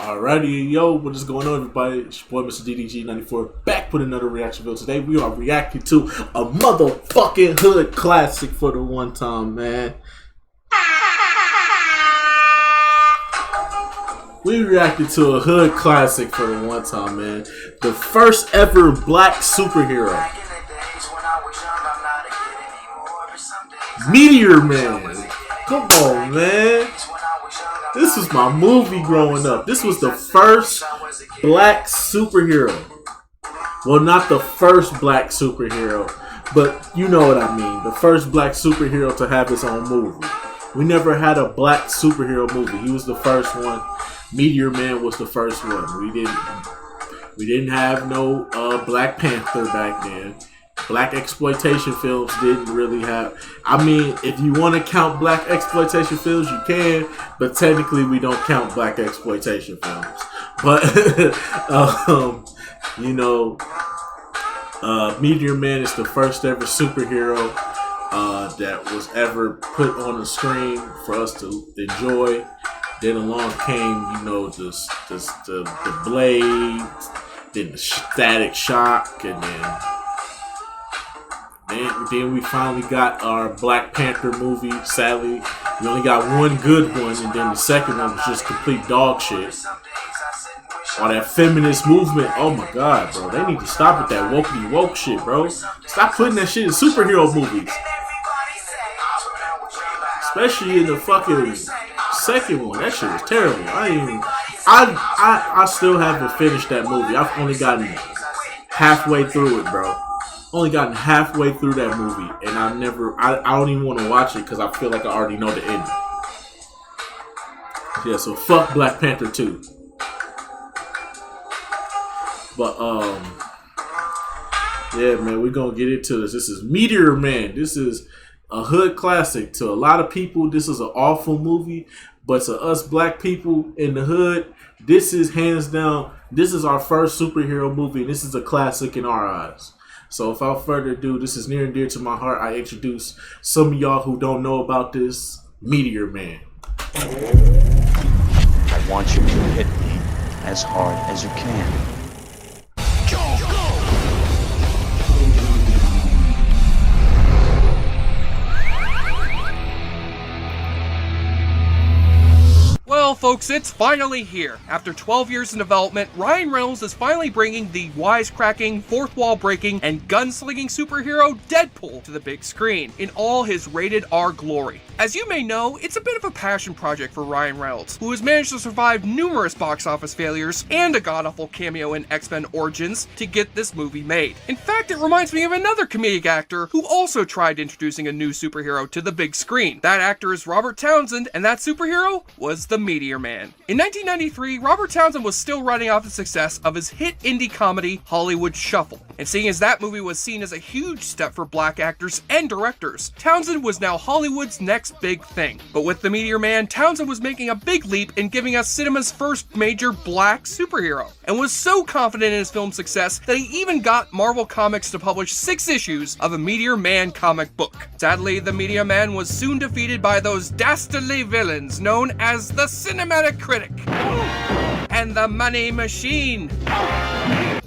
Alrighty, yo, what is going on, everybody? It's your boy, Mr. DDG94, back with another reaction video. Today, we are reacting to a motherfucking hood classic for the one time, man. We reacted to a hood classic for the one time, man. The first ever black superhero. Meteor Man. Come on, man. This was my movie growing up. This was the first black superhero. Well, not the first black superhero, but you know what I mean. The first black superhero to have his own movie. We never had a black superhero movie. He was the first one. Meteor Man was the first one. We didn't have no Black Panther back then. Black exploitation films didn't really have. I mean, if you want to count black exploitation films, you can, but technically we don't count black exploitation films. But you know, Meteor Man is the first ever superhero that was ever put on the screen for us to enjoy. Then along came, you know, the Blade, then the Static Shock, and then we finally got our Black Panther movie. Sadly, we only got one good one, and then the second one was just complete dog shit. All that feminist movement, oh my god, bro. They need to stop with that wokey woke shit, bro. Stop putting that shit in superhero movies. Especially in the fucking second one. That shit was terrible. I still haven't finished that movie. I've only gotten halfway through it, bro. Only gotten halfway through that movie, and I don't even want to watch it because I feel like I already know the ending. Yeah, so fuck Black Panther 2. But yeah, man, we're gonna get into this. This is Meteor Man. This is a hood classic. To a lot of people, this is an awful movie, but to us black people in the hood, this is hands down. This is our first superhero movie, and this is a classic in our eyes. So without further ado, this is near and dear to my heart. I introduce some of y'all who don't know about this, Meteor Man. I want you to hit me as hard as you can. Well, folks, it's finally here. After 12 years in development, Ryan Reynolds is finally bringing the wisecracking, fourth wall breaking, and gunslinging superhero Deadpool to the big screen in all his rated R glory. As you may know, it's a bit of a passion project for Ryan Reynolds, who has managed to survive numerous box office failures and a god-awful cameo in X-Men Origins to get this movie made. In fact, it reminds me of another comedic actor who also tried introducing a new superhero to the big screen. That actor is Robert Townsend, and that superhero was the Meteor Man. In 1993, Robert Townsend was still riding off the success of his hit indie comedy Hollywood Shuffle, and seeing as that movie was seen as a huge step for black actors and directors, Townsend was now Hollywood's next big thing. But with the Meteor Man, Townsend was making a big leap in giving us cinema's first major black superhero, and was so confident in his film's success that he even got Marvel Comics to publish 6 issues of a Meteor Man comic book. Sadly, the Meteor Man was soon defeated by those dastardly villains known as the Cinematic Critic and the Money Machine.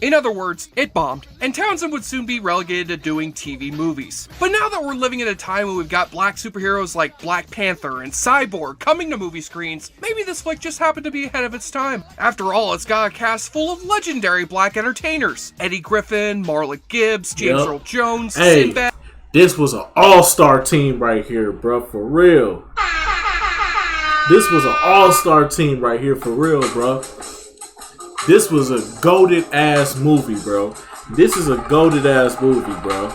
In other words, it bombed, and Townsend would soon be relegated to doing TV movies. But now that we're living in a time when we've got black superheroes like Black Panther and Cyborg coming to movie screens, maybe this flick just happened to be ahead of its time. After all, it's got a cast full of legendary black entertainers: Eddie Griffin, Marla Gibbs, James Earl Jones, Sinbad. This was an all-star team right here, bro, for real. This was an all-star team right here, for real, bro. This was a goated ass movie, bro. This is a goated ass movie, bro.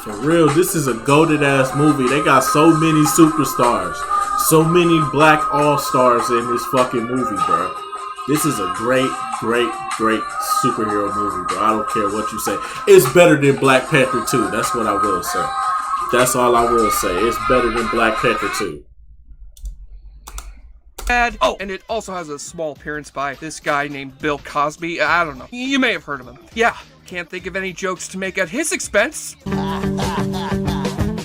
For real, this is a goated ass movie. They got so many superstars, so many black all-stars in this fucking movie, bro. This is a great superhero movie, bro. I don't care what you say. It's better than Black Panther 2. That's what I will say. That's all I will say. It's better than Black Panther 2. Oh, and it also has a small appearance by this guy named Bill Cosby. I don't know. You may have heard of him. Yeah. can't think of any jokes to make at his expense.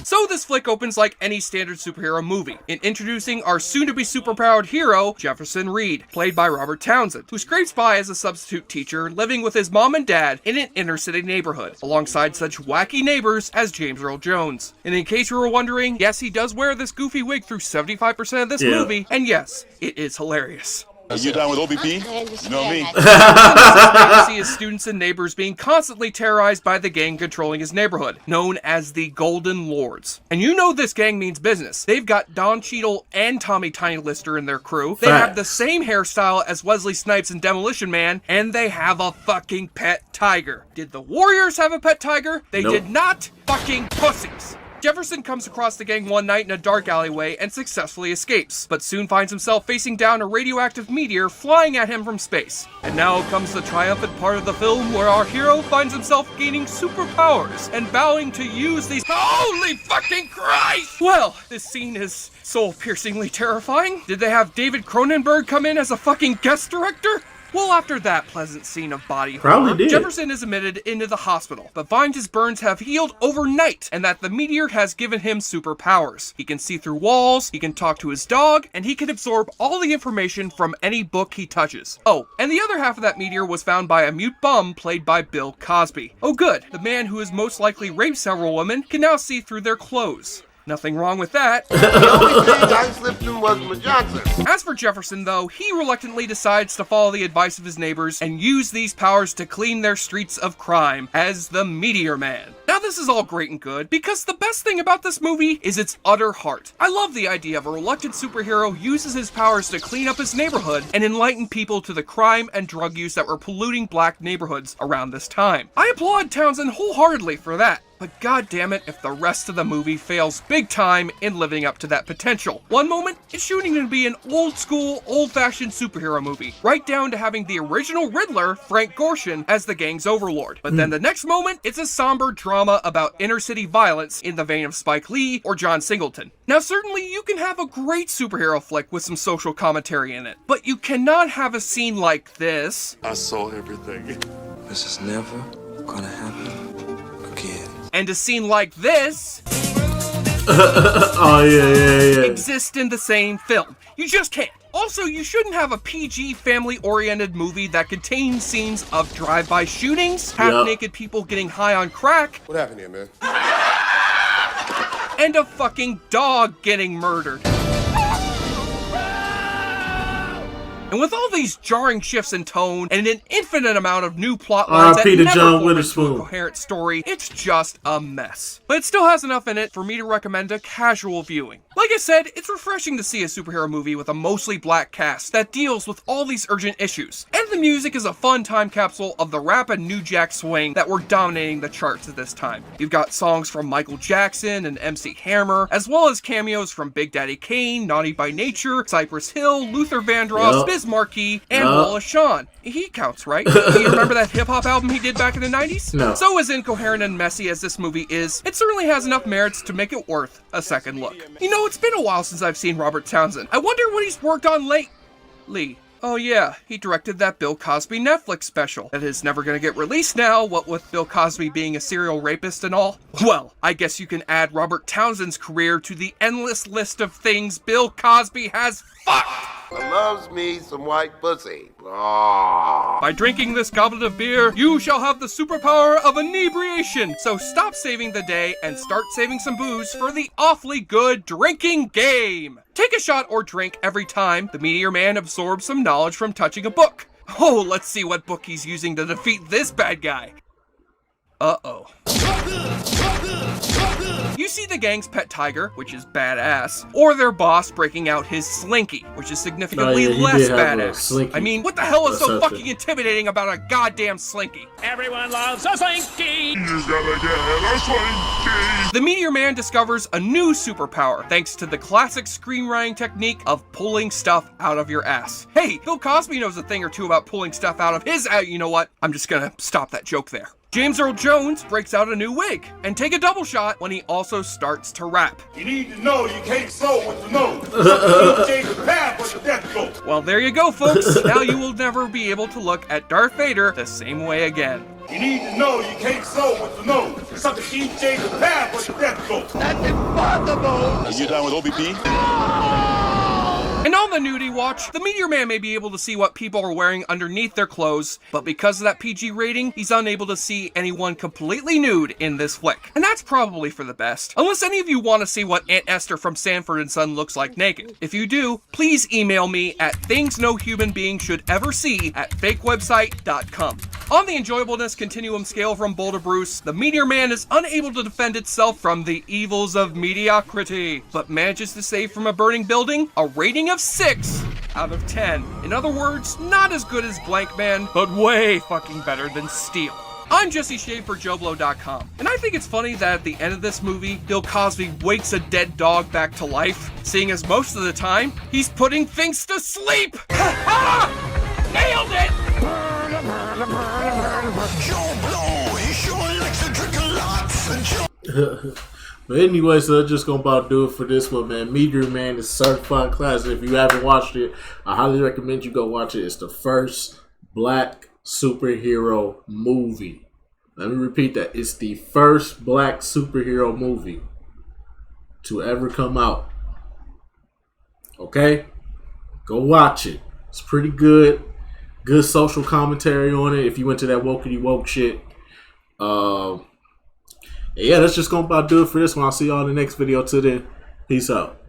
So this flick opens like any standard superhero movie, in introducing our soon-to-be superpowered hero, Jefferson Reed, played by Robert Townsend, who scrapes by as a substitute teacher living with his mom and dad in an inner-city neighborhood, alongside such wacky neighbors as James Earl Jones. And in case you were wondering, yes, he does wear this goofy wig through 75% of this movie, and yes, it is hilarious. Are you down with OBP? You know me. It's great to see his students and neighbors being constantly terrorized by the gang controlling his neighborhood, known as the Golden Lords. And you know this gang means business. They've got Don Cheadle and Tommy Tiny Lister in their crew. They have the same hairstyle as Wesley Snipes in Demolition Man, and they have a fucking pet tiger. Did the Warriors have a pet tiger? They did not. Fucking pussies. Jefferson comes across the gang one night in a dark alleyway and successfully escapes, but soon finds himself facing down a radioactive meteor flying at him from space. And now comes the triumphant part of the film where our hero finds himself gaining superpowers and vowing to use these— Holy fucking Christ! Well, this scene is soul-piercingly terrifying. Did they have David Cronenberg come in as a fucking guest director? Well, after that pleasant scene of body horror, Jefferson is admitted into the hospital, but finds his burns have healed overnight, and that the meteor has given him superpowers. He can see through walls, he can talk to his dog, and he can absorb all the information from any book he touches. Oh, and the other half of that meteor was found by a mute bum played by Bill Cosby. Oh good, the man who has most likely raped several women can now see through their clothes. Nothing wrong with that. The only thing I slipped in was my Johnson. As for Jefferson, though, he reluctantly decides to follow the advice of his neighbors and use these powers to clean their streets of crime as the Meteor Man. Now this is all great and good, because the best thing about this movie is its utter heart. I love the idea of a reluctant superhero uses his powers to clean up his neighborhood and enlighten people to the crime and drug use that were polluting black neighborhoods around this time. I applaud Townsend wholeheartedly for that. But goddammit if the rest of the movie fails big time in living up to that potential. One moment, it's shooting to be an old school, old-fashioned superhero movie, right down to having the original Riddler, Frank Gorshin, as the gang's overlord. But then the next moment, it's a somber drama about inner-city violence in the vein of Spike Lee or John Singleton. Now certainly you can have a great superhero flick with some social commentary in it, but you cannot have a scene like this. I saw everything. This is never gonna happen again. And a scene like this exist in the same film. You just can't. Also, you shouldn't have a PG family-oriented movie that contains scenes of drive-by shootings, half-naked people getting high on crack. What happened here, man? And a fucking dog getting murdered. And with all these jarring shifts in tone and an infinite amount of new plot lines that never form into a coherent story, it's just a mess. But it still has enough in it for me to recommend a casual viewing. Like I said, it's refreshing to see a superhero movie with a mostly black cast that deals with all these urgent issues. And the music is a fun time capsule of the rap and new jack swing that were dominating the charts at this time. You've got songs from Michael Jackson and MC Hammer, as well as cameos from Big Daddy Kane, Naughty by Nature, Cypress Hill, Luther Vandross, Biz Markie, and Wallace Shawn. He counts, right? Do you remember that hip-hop album he did back in the 90s? No. So as incoherent and messy as this movie is, it certainly has enough merits to make it worth a second look. You know, it's been a while since I've seen Robert Townsend. I wonder what he's worked on lately. Oh yeah, he directed that Bill Cosby Netflix special that is never gonna get released now, what with Bill Cosby being a serial rapist and all. Well, I guess you can add Robert Townsend's career to the endless list of things Bill Cosby has fucked! I loves me some white pussy. Aww. By drinking this goblet of beer, you shall have the superpower of inebriation. So stop saving the day and start saving some booze for the awfully good drinking game. Take a shot or drink every time the Meteor Man absorbs some knowledge from touching a book. Oh, let's see what book he's using to defeat this bad guy. Uh-oh. You see the gang's pet tiger, which is badass, or their boss breaking out his slinky, which is significantly less badass. I mean, what the hell is so fucking intimidating about a goddamn slinky? Everyone loves a slinky! You gotta get a slinky! The Meteor Man discovers a new superpower, thanks to the classic screenwriting technique of pulling stuff out of your ass. Hey, Bill Cosby knows a thing or two about pulling stuff out of his ass. You know what? I'm just gonna stop that joke there. James Earl Jones breaks out a new wig, and take a double shot when he also starts to rap. You need to know you can't slow with the nose. Change the path where the death goes. Well, there you go, folks. Now you will never be able to look at Darth Vader the same way again. You need to know you can't slow with the nose. Something keep change the path where the death goes. That's impossible! Is you done with OBP? And on the nudie watch, the Meteor Man may be able to see what people are wearing underneath their clothes, but because of that PG rating, he's unable to see anyone completely nude in this flick. And that's probably for the best. Unless any of you want to see what Aunt Esther from Sanford & Son looks like naked. If you do, please email me at thingsnohumanbeing@fakewebsite.com. On the enjoyableness continuum scale from Bull to Bruce, the Meteor Man is unable to defend itself from the evils of mediocrity, but manages to save from a burning building a rating of 6 out of 10. In other words, not as good as Blank Man, but way fucking better than Steel. I'm Jesse Shea for JoBlo.com, and I think it's funny that at the end of this movie, Bill Cosby wakes a dead dog back to life, seeing as most of the time, he's putting things to sleep! Ha ha! Nailed it! But anyway, so that's just gonna about do it for this one, man. Meteor Man is certified classic. If you haven't watched it, I highly recommend you go watch it. It's the first black superhero movie. Let me repeat that. It's the first black superhero movie to ever come out. Okay? Go watch it. It's pretty good. Good social commentary on it if you went to that wokey woke shit. Yeah, that's just gonna about do it for this one. I'll see y'all in the next video. Till then, peace out.